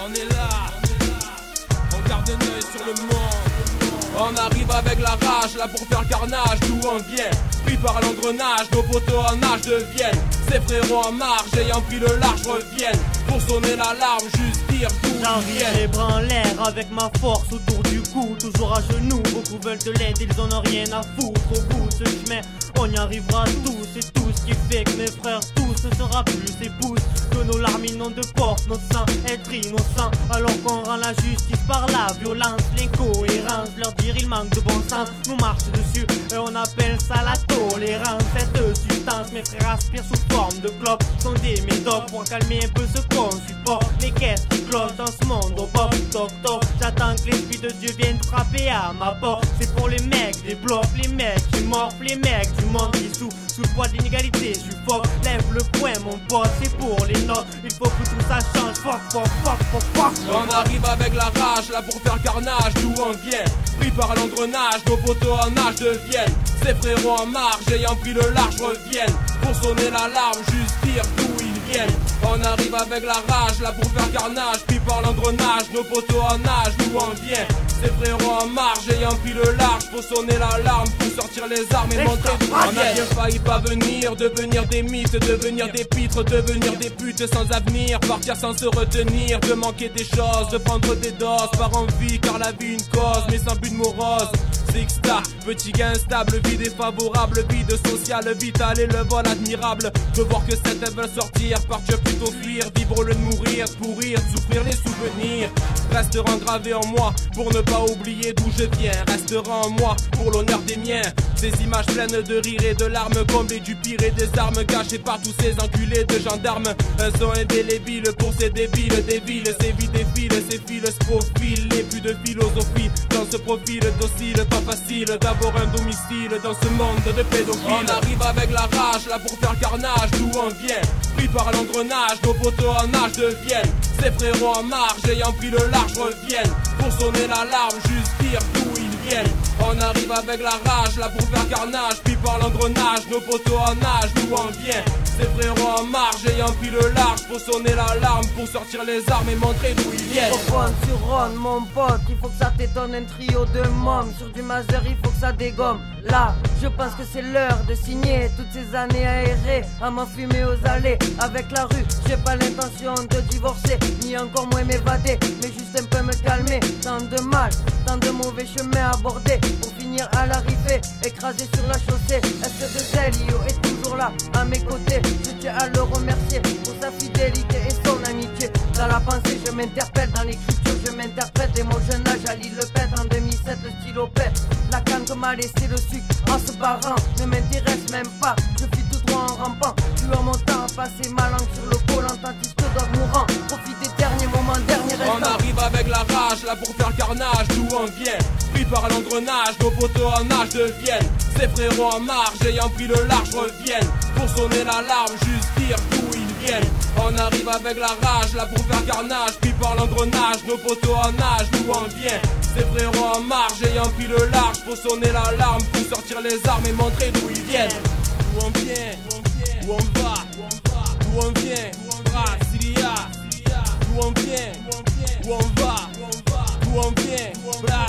on est là. On garde un œil sur le monde. On arrive avec la rage, là pour faire carnage, d'où on vient. Pris par l'engrenage, nos poteaux en nage deviennent. Ces frérots en marge, ayant pris le large, reviennent. Pour sonner l'alarme, juste dire d'où ils viennent. Les bras en l'air avec ma force autour du cou, toujours à genoux. Beaucoup veulent de l'aide, ils en ont rien à foutre. Au bout de ce chemin, on y arrivera tous. C'est tout ce qui fait que mes frères tous ne sera plus épouse. Que nos larmes n'ont de porte, notre sang est innocent. Alors qu'on rend la justice par la violence, l'incohérence. Leur dire il manque de bon sens, nous marche dessus et on appelle ça la tolérance. Cette substance, mes frères aspirent sous forme de clope, sont des médocs pour calmer un peu ce qu'on supporte. Les caisses qui clochent dans ce monde au pop, toc toc. J'attends que l'esprit de Dieu vienne frapper à ma porte. C'est pour les mecs des blocs, les mecs qui morfent, les mecs du monde qui souffrent sous le poids de l'inégalité. Je suis fort, lève le poing mon pote, c'est pour les notes. Il faut que tout ça change, fuck, fuck, fuck, fuck, fuck. On arrive avec la rage, là pour faire carnage, d'où on vient. Pris par l'engrenage, nos poteaux en nage deviennent. Ces frérots en marge, ayant pris le large, reviennent. Pour sonner l'alarme, juste dire d'où ils viennent. On arrive avec la rage, là pour faire carnage. Pris par l'engrenage, nos poteaux en nage, d'où on vient. Ces frérots en marge, ayant pris le large. Pour sonner l'alarme, pour sortir les armes et montrer d'où on a bien failli pas venir. Devenir des mythes, devenir des pitres, devenir des putes sans avenir. Partir sans se retenir, de manquer des choses, de prendre des doses par envie, car la vie une cause, mais sans but morose. Sixta, petit gain stable, vie défavorable, vide social, vital et le vol admirable. De voir que certains veulent sortir, partir plutôt fuir, vivre le mourir, pourrir, souffrir les souvenirs. Restera gravé en moi pour ne pas oublier d'où je viens. Restera en moi pour l'honneur des miens. Ces images pleines de rire et de larmes, comblées du pire et des armes cachées par tous ces enculés de gendarmes. Un son indélébile pour ces débiles des villes. Ces vies défilent, ces fils se profilent. Et plus de philosophie dans ce profil docile. Pas facile d'avoir un domicile dans ce monde de pédophiles. On arrive avec la rage, là pour faire carnage, d'où on vient. Pris par l'engrenage, nos poteaux en nage deviennent. Ces frérots en marge, ayant pris le large, reviennent. Pour sonner l'alarme, juste dire d'où ils viennent. On arrive avec la rage, là pour faire carnage. Puis par l'engrenage, nos poteaux en nage, d'où on vient. Ces frérots en marge, ayant pris le large. Pour sonner l'alarme, pour sortir les armes et montrer d'où ils viennent. Microphone sur Ron, mon pote, il faut que ça t'étonne, un trio de mômes. Sur du mazer, il faut que ça dégomme. Là, je pense que c'est l'heure de signer. Toutes ces années aérées, à m'enfumer aux allées. Avec la rue, j'ai pas l'intention de divorcer, ni encore moins m'évader, mais juste un peu me calmer. Tant de mal, tant de mauvais chemins abordés, pour finir à l'arrivée, écrasé sur la chaussée. S2Lio est toujours là, à mes côtés. Je tiens à le remercier pour sa fidélité et son amitié. Dans la pensée, je m'interpelle, dans l'écriture, je m'interprète. Et mon jeune âge, Ali le pète, en 2007, le stylo pète. La canne m'a laissé le sucre en se barrant, ne m'intéresse même pas. Je fuis tout droit en rampant, tuant mon temps à passer ma langue sur le pôle en tant que dog mourant. Profite des derniers moments, dernier instant. On arrive avec la rage, là pour faire carnage, d'où on vient. Pris par l'engrenage, nos poteaux en nage deviennent. Ces frérots en marge, ayant pris le large, reviennent. Pour sonner l'alarme, juste dire d'où ils viennent. On arrive avec la rage, là pour faire carnage. Pris par l'engrenage, nos poteaux en nage, d'où on vient. Ces frérots en marge, ayant pris le large. Pour sonner l'alarme, pour sortir les armes et montrer d'où ils viennent. D'où on vient, où on va, d'où on vient, Brasilia. D'où on vient, où on va, d'où on vient, Brasilia.